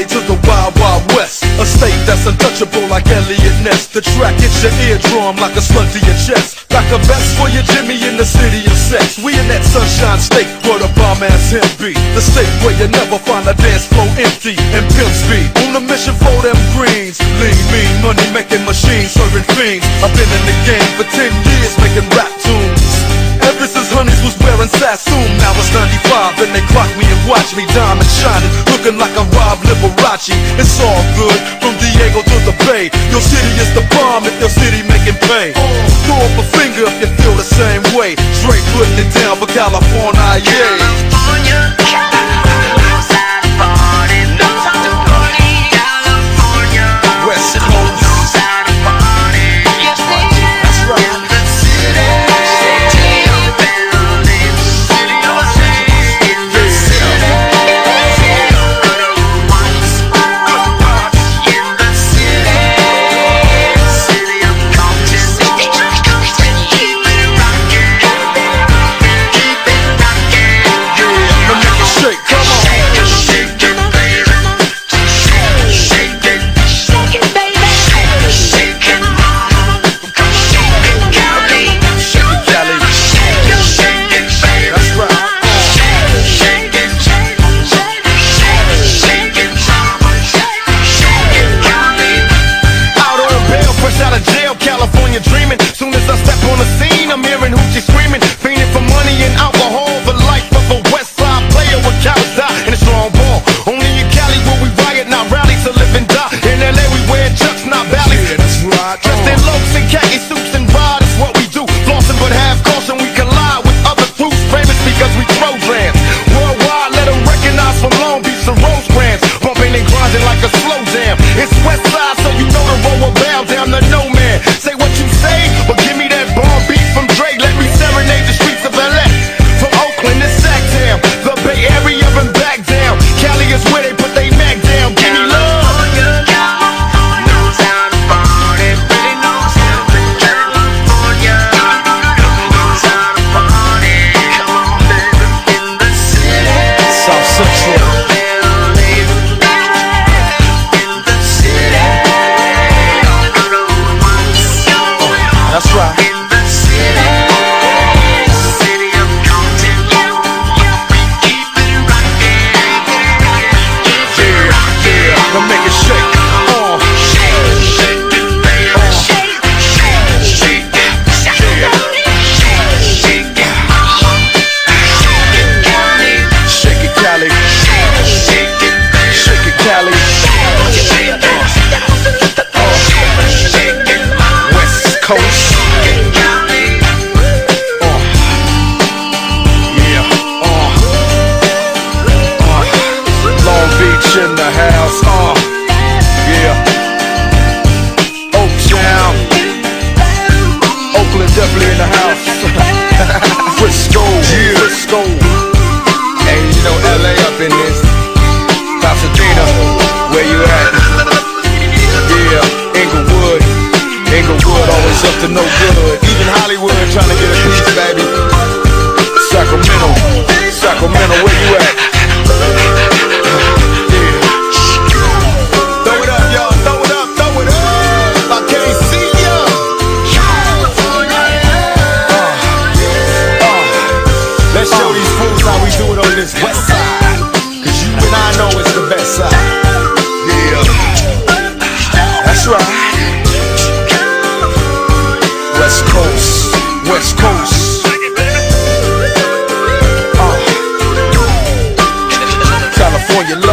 Cali to the Wild Wild West, a state that's untouchable like Elliot Ness. The track hits your eardrum like a slug to your chest, like a vest for your Jimmy in the city of sex. We in that sunshine state where the bomb ass him be, the state where you never find a dance floor empty and pimp speed. On a mission for them greens, lean, mean, money making machines, serving fiends. I've been in the game for 10 years making rap tunes. Ever since Honeys was wearing Sassoon, now it's 95 and they clock me and watch me diamond shining, looking like a Rob Liberace. It's all good from Diego to the Bay. Your city is the bomb if your city making pain. Throw up a finger if you feel the same way. Straight putting it down for California, yeah. Up to no good. Even Hollywood trying to get a piece, baby. Sacramento, where you at? Yeah. Throw it up, y'all. Throw it up, throw it up. I can't see ya. Let's show these fools how we do it on this west side. Cause you and I know it's the best side. Yeah. That's right. West Coast, West Coast. California love.